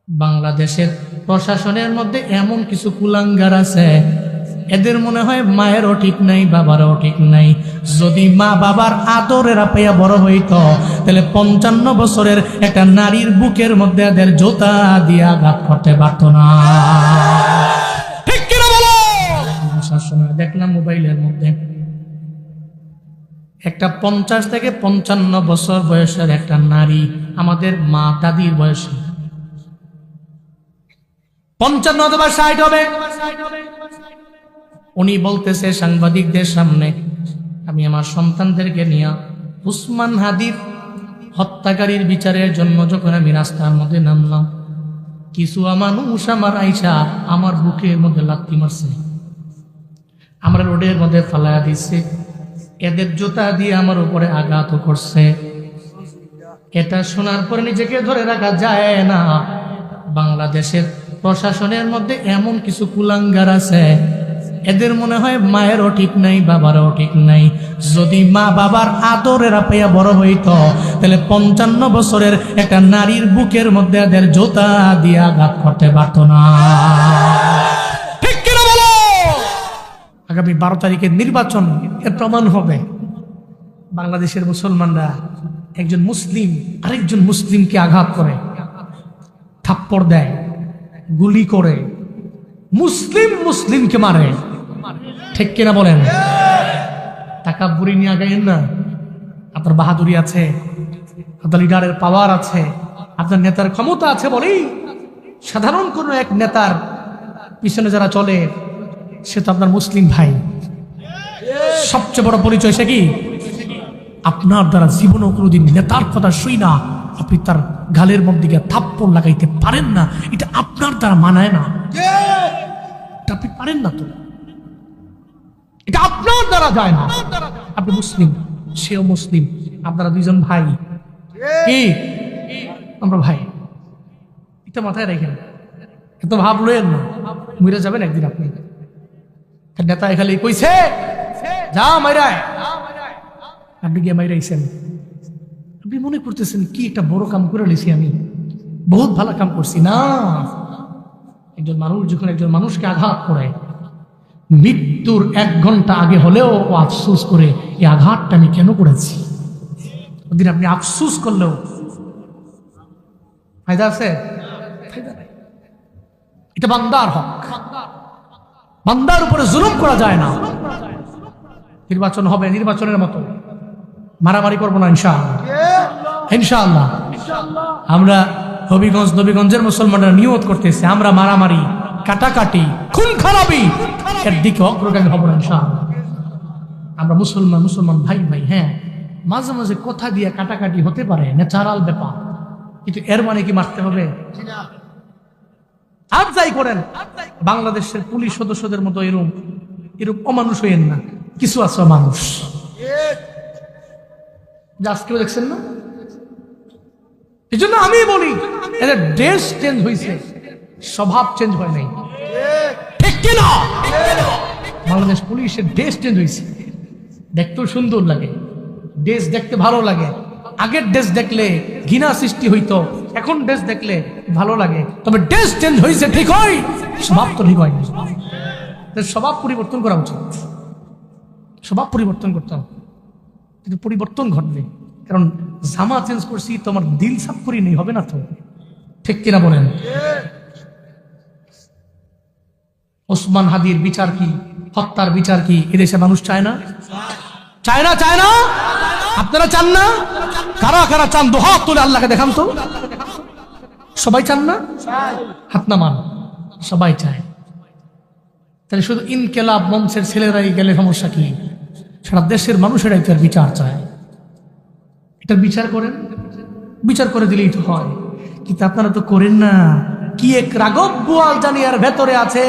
বাংলাদেশের প্রশাসনের মধ্যে এমন কিছু কুলাঙ্গার আছে, এদের মনে হয় মায়েরও ঠিক নাই, বাবারও ঠিক নাই। যদি মা বাবার আদরের পেয়ে বড় হইতো, তাহলে 55 বছরের একটা নারীর বুকের মধ্যে এদের জুতা দিয়ে আঘাত করতে পারতো না। ঠিক কিনা বলো? সময় দেখলাম মোবাইলের মধ্যে একটা 50 থেকে 55 বছর বয়সের একটা নারী, আমাদের মা দাদির বয়স 55 অথবা 60 হবে। উনি বলতেছে সাংবাদিকদের সামনে, আমি আমার সন্তানদেরকে নিয়ে উসমান হাদির হত্যাকারীর বিচারের জন্য যখন আমি রাস্তার মধ্যে নামলাম, কিছু মানুষ আমার আইসা আমার বুকের মধ্যে লাথি মারছে, আমার রোডের মধ্যে ফালাইয়া দিচ্ছে, এদের জুতা দিয়ে আমার উপরে আঘাত করছে। এটা শোনার পরে নিজেকে ধরে রাখা যায় না। বাংলাদেশের প্রশাসনের মধ্যে এমন কিছু কুলাঙ্গার আছে, এদের মনে হয় মায়েরও ঠিক নাই, বাবারও ঠিক নাই। যদি মা বাবার আদরের পেয়ে বড় হইতো, তাহলে 55 বছরের একটা নারীর বুকের মধ্যে এদের জুতা দিয়ে আঘাত করতে পারতো না। ঠিক কিনা বলো? আগামী 12 তারিখের নির্বাচন এর প্রমাণ হবে। বাংলাদেশের মুসলমানরা একজন মুসলিম আরেকজন মুসলিমকে আঘাত করে, থাপ্পড় দেয়, গুলি করে, মুসলিম মুসলিমকে মারে। ঠিক কিনা বলেন? তাকাব্বুরি নিয়ে আগাইন না। আপনার বাহাদুরি আছে, আপনার লিডারের পাওয়ার আছে, আপনার নেতার ক্ষমতা আছে বলেই সাধারণ কোনো এক নেতার পিছনে যারা চলে, সে তো আপনার মুসলিম ভাই। সবচেয়ে বড় পরিচয় সে কি? আপনার দ্বারা জীবনও কোনোদিন নেতার কথা শুই না আপনি তার গালের মধ্যে গিয়ে থাপ্পড় লাগাইতে পারেন না, এটা আপনার দ্বারা মানায় না। এটা আপনি পারেন না, তো এটা আপনার দ্বারা যায় না। আপনি মুসলিম, সেও মুসলিম, আপনারা দুইজন ভাই। কি আমরা ভাই, এটা মাথায় রেখেন। এত ভাব লইেন না, মরে যাবেন একদিন আপনি। নেতা খালি কইছে যা মাইরায়, আপনি গিয়ে মাইরাইছেন। আপনি মনে করতেছেন কি একটা বড় কাম করে নিয়েছি, আমি বহুত ভালো কাম করছি। না, একজন মানুষ যখন একজন মানুষকে আঘাত করে, মৃত্যুর 1 ঘন্টা আগে হলেও ও আফসোস করে এই আঘাতটা আমি কেন করেছি। ওদিন আপনি আফসোস করলেও ফায়দা আছে? এটা বান্দার হক, বান্দার উপরে জুলুম করা যায় না। নির্বাচন হবে নির্বাচনের মতো, মারামারি করবো না ইনশাআল্লাহ। ইনশাআল্লাহ আমরা নবীগঞ্জের মুসলমানরা নিয়ত করতেছে, আমরা মারামারি, কাটাকাটি, খুন খারাপি এর দিকে অগ্রগামী হব না ইনশাআল্লাহ। আমরা মুসলমান ভাই ভাই। হ্যাঁ, মাঝে মাঝে কথা দিয়ে কাটাকাটি হতে পারে, ন্যাচারাল ব্যাপার, কিন্তু এর মানে কি মারতে হবে? আর যাই করেন, বাংলাদেশের পুলিশ সদস্যদের মতো এরকম অমানুষ হইয়েন না। কিছু আছে মানুষ, আজকেও দেখছেন না। এই জন্য আমি বলি, এদের ড্রেস চেঞ্জ হয়েছে, স্বভাব চেঞ্জ হয় নাই। ঠিক কিনা? বাংলাদেশ পুলিশের ড্রেস চেঞ্জ হয়েছে, দেখতেও সুন্দর লাগে, ড্রেস দেখতে ভালো লাগে। আগের ড্রেস দেখলে ঘৃণা সৃষ্টি হইতো, এখন ড্রেস দেখলে ভালো লাগে। তবে ড্রেস চেঞ্জ হয়েছে ঠিক হয়, স্বভাব তো ঠিক হয়নি। স্বভাব পরিবর্তন করা উচিত, স্বভাব পরিবর্তন করতে হবে, কিন্তু পরিবর্তন ঘটবে। কারণ জামা চেঞ্জ করছি, তোমার দিল সাফ করি নেই, হবে না তো। ঠিক কিনা বলেন? ওসমান হাদির বিচার কি, হত্যার বিচার কি এদেশে মানুষ চায় না? চায় না? চায় না? আপনারা চান না? কারা কারা চান? দুহাত তুলে আল্লাহকে দেখান তো। সবাই চান না? হাত নামান। সবাই চায়। তাহলে শুধু ইনকেলাব মঞ্চের ছেলেরাই গেলে সমস্যা কি? সারা দেশের মানুষেরাই তার বিচার চায়। এটার বিচার করেন, বিচার করে দিলেই তো হয়। কিন্তু আপনারা তো করেন না। কি এক রাগব বোয়াল জানি আর ভেতরে আছে,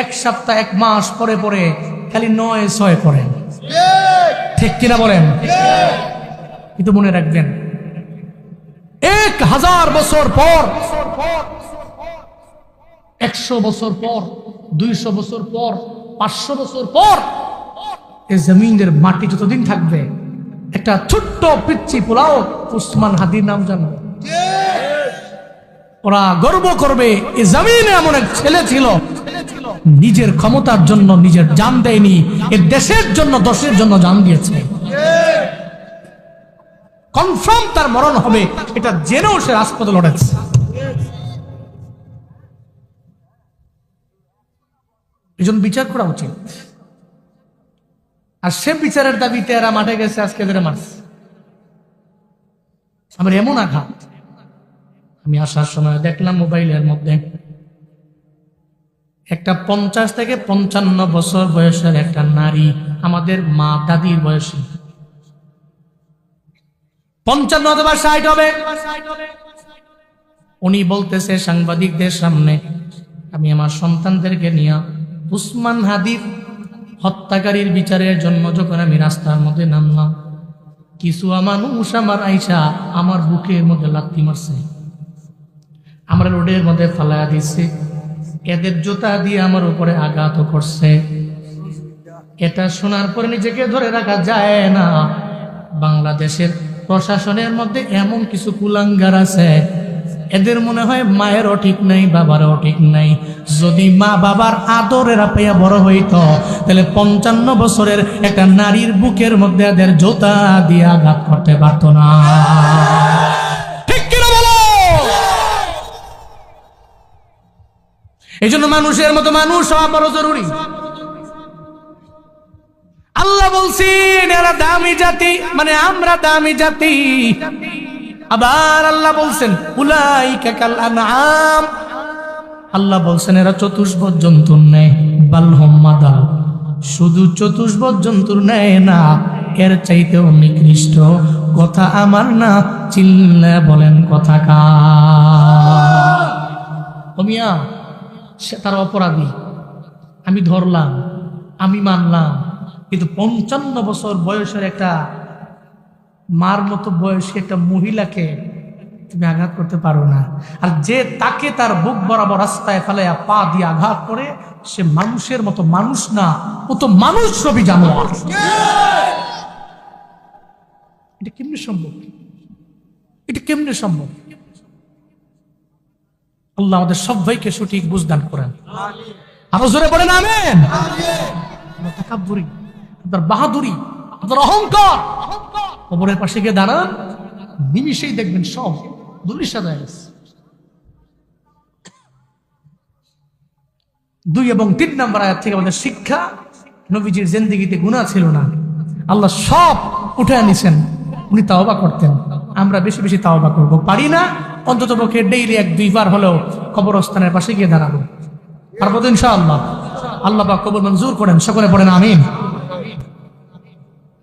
1 সপ্তাহ 1 মাস পরে পরে খালি 9-6 করেন। ঠিক কিনা বলেন? কিন্তু মনে রাখবেন, 1000 বছর পর, 100 বছর পর, 200 বছর পর, 500 বছর পর এই জমিনের মাটি যতদিন থাকবে, একটা ছোট্ট পিচ্চি পোলাও ওসমান হাদির নাম জানো? ওরা গর্ব করবে এই জমিনে এমন এক ছেলে ছিল নিজের ক্ষমতার জন্য নিজের জান দেয়নি, এর দেশের জন্য দশের জন্য জান দিয়েছে। কনফার্ম তার মরণ হবে, এটা জেনেও সে রাজপথে লড়েছে। এই জন্য বিচার করা উচিত। আর সে বিচারের দাবিতে এরা মাঠে গেছে, আজকে এদের মারছে। আমার এমন আঘাত, আমি আসার সময় দেখলাম মোবাইলের মধ্যে একটা 50 থেকে 55 বছর বয়সের একটা নারী, আমাদের মা দাদির বয়সী, 55 অথবা 60 হবে। উনি বলতেছে সাংবাদিকদের সামনে, আমি আমার সন্তানদেরকে নিয়ে উসমান হাদির হত্যাকারীর বিচারের জন্য যখন আমি রাস্তার মধ্যে নামলাম, কিছু মানুষ আমার আইসা আমার বুকের মধ্যে লাথি মারছে, আমার রোডের মধ্যে ফালায়া দিচ্ছে, এদের জুতা দিয়ে আমার উপরে আঘাত করছে। এটা শোনার পরে নিজেকে ধরে রাখা যায় না। বাংলাদেশের প্রশাসনের মধ্যে এমন কিছু কুলাঙ্গার আছে, এদের মনে হয় মায়েরও ঠিক নাই, বাবারও ঠিক নাই। যদি মা বাবার আদরের পেয়ে বড় হইতো, তাহলে 55 বছরের একটা নারীর বুকের মধ্যে এদের জুতা দিয়ে আঘাত করতে পারত না। ঠিক কিনা বলো? এই জন্য মানুষের মতো মানুষ হওয়া বড় জরুরি। আল্লাহ বলছেন এরা দামি জাতি, মানে আমরা দামি জাতি। আবার আল্লাহ বলছেন উলাইকা কাল আনআম, আল্লাহ বলছেন এরা চতুষ্পদ জন্তুর ন্যায়। বাল হুম আদাল, শুধু চতুষ্পদ জন্তুর ন্যায় না, এর চাইতেও নিকৃষ্ট। কথা আমার না, চিল্লা বলেন কথা কার? ও মিয়া, সে তার অপরাধী, আমি ধরলাম, আমি মানলাম, কিন্তু 55 বছর বয়সের একটা মার মতো বয়সী একটা মহিলাকে তুমি আঘাত করতে পারো না। আর যে তাকে তার বুক বরাবর রাস্তায় ফেলাইয়া পা দিয়ে আঘাত করে, সে মানুষের মতো মানুষ না, ও তো মানুষ ছবি জানোয়ার। এটা কেমনে সম্ভব? এটা কেমনে সম্ভব? আল্লাহ আমাদের সবাইকে সঠিক বুঝদান করেন। আরো জোরে বলেন আমিন। তাকাব্বুরি, আপনার বাহাদুরি, আপনার অহংকার, কবরের পাশে গিয়ে দাঁড়ান, নিমিশেই দেখবেন সব ধুলিস্যাৎ হয়ে গেছে। 2 এবং 3 নম্বর আয়াত থেকে আমাদের শিক্ষা, নবীজির জিন্দেগিতে গুনাহ ছিল না, আল্লাহ সব উঠে আনিছেন। উনি তাওবা করতেন, আমরা বেশি বেশি তাওবা করব। পারি না, অন্তত পক্ষে ডেইলি 1-2 বার হলেও কবরস্থানের পাশে গিয়ে দাঁড়াবো। পারবো তো ইনশাআল্লাহ? আল্লাহ পাক কবুল মঞ্জুর করেন, সকলে পড়েন আমিন।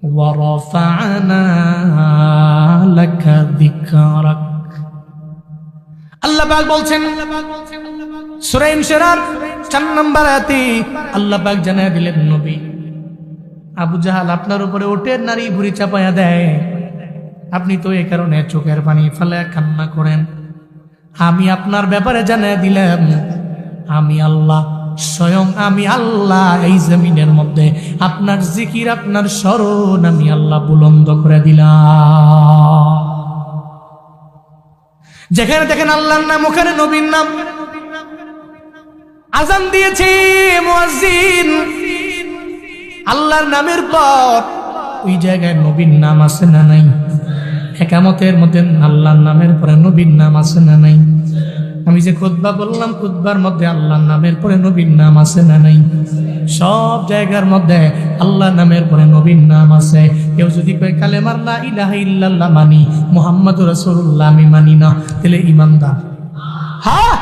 ওয়ারাফা'না লাকা যিকরাক, আল্লাহ পাক বলছেন সূরা ইনশিরার 4 নম্বর আয়াতে আল্লাহ পাক জানায় দিলেন, নবী আবু জাহাল আপনার উপরে উঠে নারী ভুঁড়ি চাপায়া দেয়, আপনি তো এই কারণে চোখের পানি ফেলে কান্না করেন। আমি আপনার ব্যাপারে জানায় দিলাম, আমি আল্লাহ, স্বয়ং আমি আল্লাহ এই জমিনের মধ্যে আপনার জিকির, আপনার স্মরণ আমি আল্লাহ বুলন্দ করে দিলাম। যেখানে দেখেন আল্লাহর নাম, ওখানে নবীর নাম। আজান দিয়েছে মুয়াজ্জিন, আল্লাহর নামের পর ওই জায়গায় নবীর নাম আছে না নাই? ইকামতের মধ্যে আল্লাহর নামের পরে নবীর নাম আছে না নাই? আমি যে খুতবা বললাম, খুতবার মধ্যে আল্লাহর নামের পরে নবীর নাম আছে না নাই? সব জায়গার মধ্যে আল্লাহর নামের পরে নবীর নাম আছে। কেউ যদি কয় কালেমার লা ইলাহা ইল্লাল্লাহ মানি, মুহাম্মাদুর রাসূলুল্লাহ আমি মানি না, তাহলে ঈমানদার? হ্যাঁ,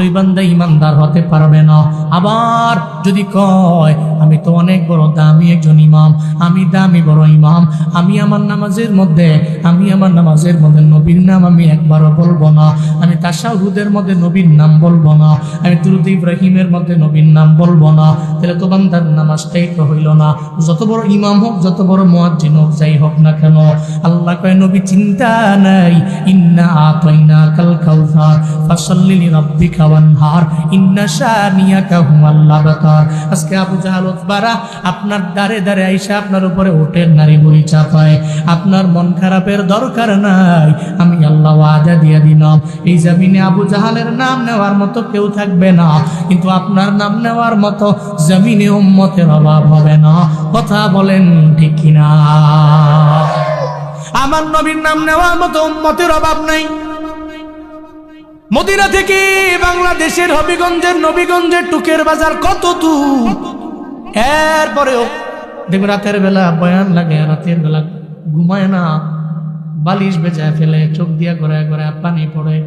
ওই বান্দা ঈমানদার হতে পারবে না। আবার যদি কয় আমি তো অনেক বড় দামি একজন ইমাম, আমি দামি বড় ইমাম, আমি আমার নামাজের মধ্যে নবীর নাম আমি একবারও বলবো না, আমি তাশাহুদের মধ্যে নবীর নাম বলবো না, আমি দুরূদ ইব্রাহিমের মধ্যে নবীর নাম বলবো না, তাহলে তো বান্দার নামাজটাই তো হইল না। যত বড় ইমাম হোক, যত বড় মুয়াজ্জিন হোক, যাই হোক না কেন, আল্লাহ কয় নবী চিন্তা নাই, ইন্না আতাইনাকাল কাউসার ফাসাল্লি লিরাব্বিকা ওয়ানহার ইন্না শানিয়াকা হুয়াল আবতার। আজকে আবু জাহাল সাহাবতবারা আপনার দ্বারে দ্বারে আইসা আপনার উপরে ওঠেন, নারী বুড়ি চাপায়। আপনার মন খারাপের দরকার নাই, আমি আল্লাহ ওয়াদা দিয়ে দিলাম এই জমিনে আবু জাহালের নাম নেওয়ার মতো কেউ থাকবে না, কিন্তু আপনার নাম নেওয়ার মতো জমিনে উম্মতের অভাব হবে না। কথা বলেন ঠিক কিনা? আমার নবীর নাম নেওয়ার মতো উম্মতের অভাব নাই। মদিনা থেকে বাংলাদেশের হবিগঞ্জের নবীগঞ্জের টুকের বাজার কত দূর, এরপরেও দেখবে রাতের বেলা বয়ান লাগে, রাতের বেলা ঘুমায় না, বালিশ বেজায় ফেলে, চোখ দিয়া ঘোরায় ঘোরায় পানি পড়ে,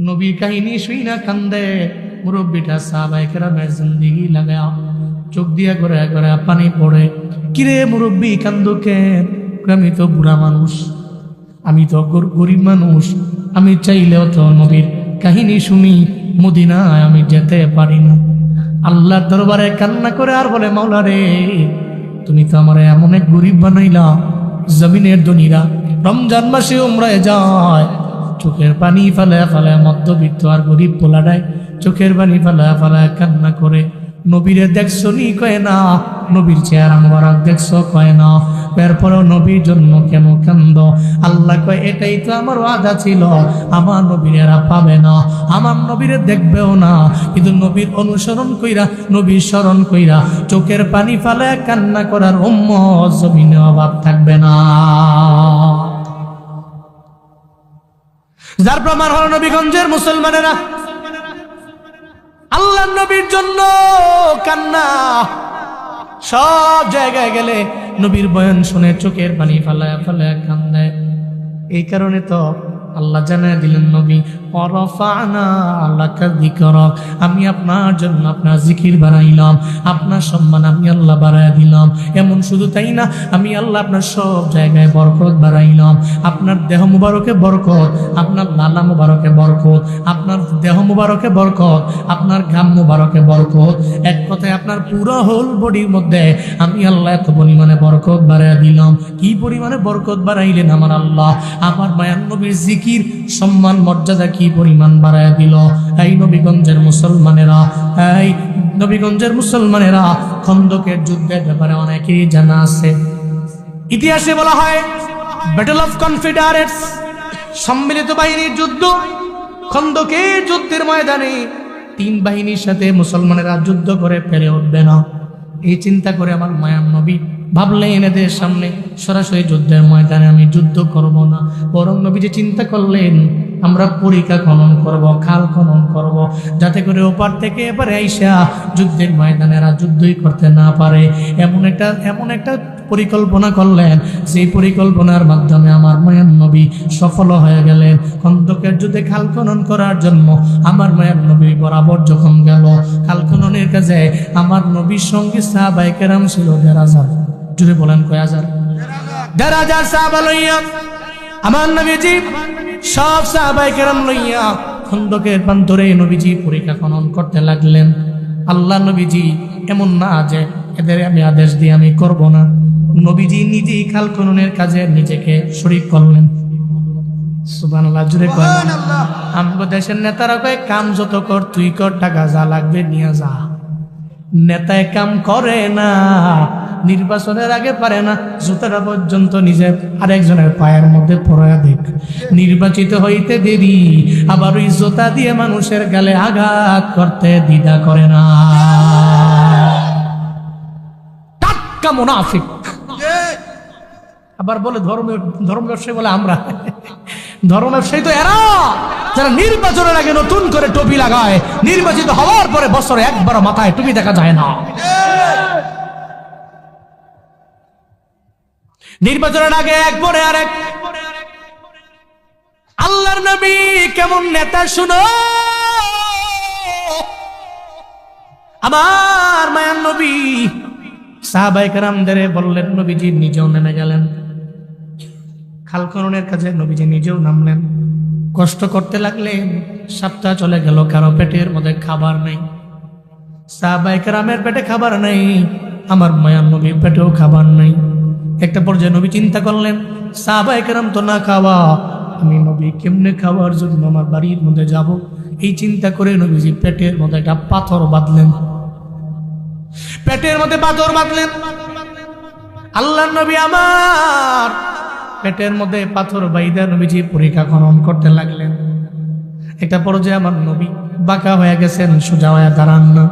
নবীর কাহিনী শুই না কান্দে। মুরব্বীটা সাহাবায়ে কেরামের জিন্দেগি লাগা চোখ দিয়া ঘোরায় ঘোরায় পানি পড়ে। কিরে মুরব্বী কান্দো কেন? আমি তো বুড়া মানুষ, আমি তো গরিব মানুষ, আমি চাইলেও তো নবীর কাহিনী শুনি, মদিনায় আমি যেতে পারি না। আল্লাহর দরবারে কান্না করে আর বলে, মাওলা রে, তুমি তো আমার এমন এক গরিব বানাইলা, জমিনের ধনীরা রমজান মাসে উমরায় যায়, চোখের পানি ফেলায় ফেলায়, মধ্যবিত্ত আর গরিব পোলাডায় চোখের পানি ফেলায় ফেলায় কান্না করে। নবীরে দেখছো নি? কয় না। নবীর চেহারা মোবারক দেখছো? কয় না। এরপরও নবীর জন্য কেন কান্দ? আল্লাহ কয়, এটাই তো আমার ওয়াদা ছিল, আমার নবীর এরা পাবে না, আমার নবীরে দেখবেও না, কিন্তু নবীর অনুসরণ কইরা, নবীর স্মরণ কইরা চোখের পানি ফেলে কান্না করার উম্মত জমিনে অভাব থাকবে না। যার প্রমাণ হলো নবীগঞ্জের মুসলমানেরা আল্লাহর নবীর জন্য কান্না। সব জায়গায় গেলে নবীর বয়ান শুনে চোখের পানি ফালায় ফালায় কান্দায়। এই কারণে তো আল্লাহ জানায় দিলেন, নবী ওয়ারাফা'না লাকা যিকরাক, আমি আপনার জন্য আপনার জিকির বাড়াইলাম, আপনার সম্মান আমি আল্লাহ বাড়ায় দিলাম। এমন শুধু তাই না, আমি আল্লাহ আপনার সব জায়গায় বরকত বাড়াইলাম। আপনার দেহ মুবারকে বরকত, আপনার লালা মুবারকে বরকত, আপনার দেহ মুবারকে বরকত, আপনার ঘাম মুবারকে বরকত। এক কথায় আপনার পুরো হোল বডির মধ্যে আমি আল্লাহ এত পরিমাণে বরকত বাড়ায় দিলাম। কি পরিমাণে বরকত বাড়াইলেন আমার আল্লাহ! আমার মায়ার নবীর জিকির সম্মান মর্যাদা কি পরিমাণ বাড়ায় দিল। এই নবীগঞ্জের মুসলমানেরা, এই নবীগঞ্জের মুসলমানেরা, খন্দকের যুদ্ধের ব্যাপারে অনেকেই জানা আছে। ইতিহাসে বলা হয় ব্যাটল অফ কনফেডারেটস, সম্মিলিত বাহিনীর যুদ্ধ। খন্দকের যুদ্ধের ময়দানে তিন বাহিনীর সাথে মুসলমানেরা যুদ্ধ করে ফেলে উঠবে না, এই চিন্তা করে আমার মায়ার নবী ভাবলেন এদের সামনে সরাসরি যুদ্ধের ময়দানে আমি যুদ্ধ করব না, বরং নবীজি চিন্তা করলেন আমরা পরিখা খনন করব, খাল খনন করব, যাতে করে ওপার থেকে এবারে আইসা যুদ্ধের ময়দানে এরা যুদ্ধই করতে না পারে। এমন একটা পরিকল্পনা করলেন, সেই পরিকল্পনার মাধ্যমে আমার মায়ার নবী সফল হয়ে গেলেন। খন্দকের যুদ্ধে খাল খনন করার জন্য আমার মায়ার নবী বরাবর যখন গেল খাল খননের কাজে, আমার নবীর সঙ্গে সাহাবায়ে কেরাম ছিল ১,৫০০। জুড়ে বলেন কয় হাজার? ১,৫০০ সাহাবা লইয়া আমার নবীজি সব সাহাবায়ে কেরাম লইয়া খন্দকের প্রান্তরে নবীজি পরিখা খনন করতে লাগলেন। আল্লাহ নবীজি এমন না যে এদের আমি আদেশ দিয়ে আমি করব না, নবীজি নিজেই খাল খননের কাজে নিজেকে শরীক করলেন। সুবহানাল্লাহ, জুড়ে কয় সুবহানাল্লাহ। আমগো দেশের নেতারা কয় কাম যত কর তুই কর, টাকা যা লাগবে নিয়ে যা। নেতায় কাম করে না, নির্বাচনের আগে পারে না জুতাটা পর্যন্ত নিজের আরেকজনের পায়ের মধ্যে পরায়া দেখ। নির্বাচিত হইতে দেরি, আবার ওই জুতা দিয়ে মানুষের গালে আঘাত করতে দ্বিধা করে না। টাটকা মুনাফিক। আবার বলে ধর্ম ব্যবসায়ী বলে আমরা। ধর্ম ব্যবসায়ী তো এরা যারা নির্বাচনের আগে নতুন করে টুপি লাগায়, নির্বাচিত হওয়ার পরে বছরে একবার মাথায় টুপি দেখা যায় না। নির্বাচনের আগে এক পরে আরেক। আল্লাহর নবী কেমন নেতা শুনো, আমার মায়ার নবী সাহাবায়ে কেরামদের বললেন, নবীজি নিজেও নেমে গেলেন খাল খননের কাজে। নবীজি নিজেও নামলেন, কষ্ট করতে লাগলেন। সপ্তাহ চলে গেল, কারো পেটের মধ্যে খাবার নেই। সাহাবায়ে কেরামের পেটে খাবার নেই, আমার মায়ার নবীর পেটেও খাবার নেই। একটা পর্যায়ে নবী চিন্তা করলেন, সাহাবায়ে কেরাম তো না খাওয়া, আমি নবী কেমনে খাওয়ার জন্য আমার বাড়ির মধ্যে যাব। এই চিন্তা করে নবীজি পেটের মধ্যে একটা পাথর বাঁধলেন। পেটের মধ্যে পাথর বাঁধলেন। আল্লাহর নবী আমার পেটের মধ্যে পাথর বাইদা নবীজি পরীক্ষা খনন করতে লাগলেন। একটা পর্যায়ে আমার নবী বাঁকা হয়ে গেছেন, সোজা হয়ে দাঁড়ান না।